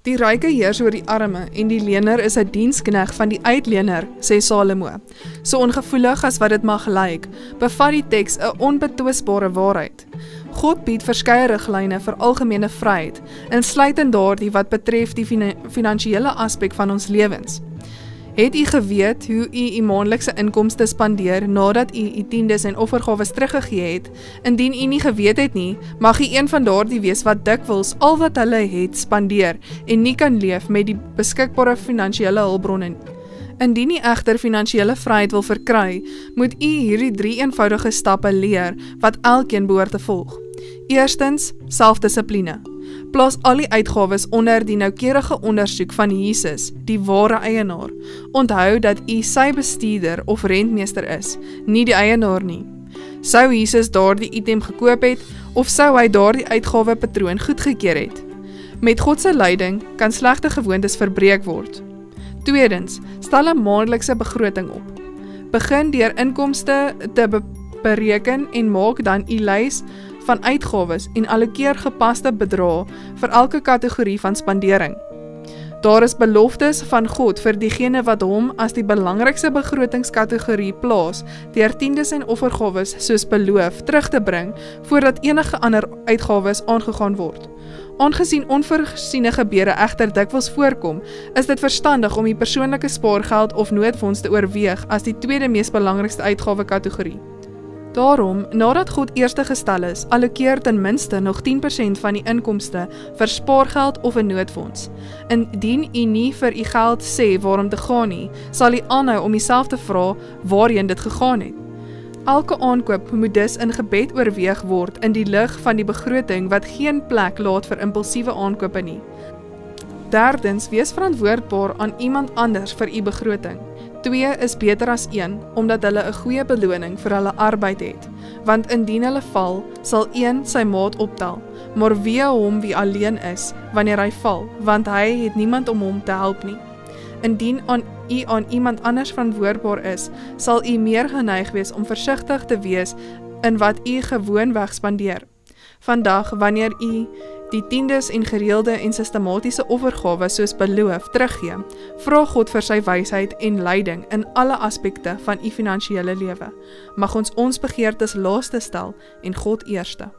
Die ryke heers oor die arme en die lener is 'n dienskneg van die uitlener, sê Salomo. So ongevoelig as wat dit mag lyk, bevat die teks 'n onbetwisbare waarheid. God bied verskeie riglyne vir algemene vryheid, insluitend daardie wat betref die finansiële aspek van ons lewens. Het u geweet hoe u maandelikse inkomste spandeer nadat u tiendes en offergawes teruggegee het? Indien u nie geweet het nie, mag u een van daardie wees wat dikwels al wat hulle het spandeer en nie kan leef met die beskikbare finansiële hulpbronne nie. Indien u egter finansiële vryheid wil verkry, moet u hierdie 3 eenvoudige stappe leer wat elkeen behoort te volg. Eerstens, selfdissipline. Plaas al die uitgawes onder die noukeurige ondersoek van Jesus, die ware eienaar. Onthou dat u sy bestuurder of rentmeester is, nie die eienaar nie. Sou Jesus daardie item gekoop het, of sou hy daardie uitgawepatroon goedgekeur het? Met God se leiding kan slegte gewoontes verbreek word. Tweedens, stel 'n maandelikse begroting op. Begin deur inkomste te bereken en maak dan u lys van uitgawes en allokeer gepaste bedrae vir elke kategorie van spandering. Daar is beloftes van God vir diegene wat hom as die belangrikste begrotingskategorie plaas, deur tiendes en offergawes soos beloof terug te bring, voordat enige ander uitgawes aangegaan word. Aangesien onvoorsiene gebeure egter dikwels voorkom, is dit verstandig om die persoonlike spaargeld of noodfonds te oorweeg as die tweede mees belangrikste uitgawekategorie. Daarom, nadat God eerste gestel is, allokeer ten minste nog 10% van die inkomste vir spaargeld of 'n noodfonds. Indien u nie vir u geld sê waarom te gaan nie, sal u aanhou om jouself te vra waarheen dit gegaan het. Elke aankoop moet dus in gebed oorweeg word in die lig van die begroting wat geen plek laat vir impulsiewe aankope nie. Derdens, wees verantwoordbaar aan iemand anders vir u begroting. 2 is beter as 1, omdat hulle 'n goeie beloning vir hulle arbeid het, want indien hulle val, sal een sy maat optel, maar wee hom wie alleen is, wanneer hy val, want hy het niemand om hom te help nie. Indien u aan iemand anders verantwoordbaar is, sal u meer geneig wees om versigtig te wees in wat u gewoonweg spandeer. Vandag, wanneer u die tiendes en gereelde en sistematiese offergawe soos beloof teruggee, vra God vir sy wysheid en leiding in alle aspekte van u finansiële lewe. Mag ons begeertes laaste stel en God eerste.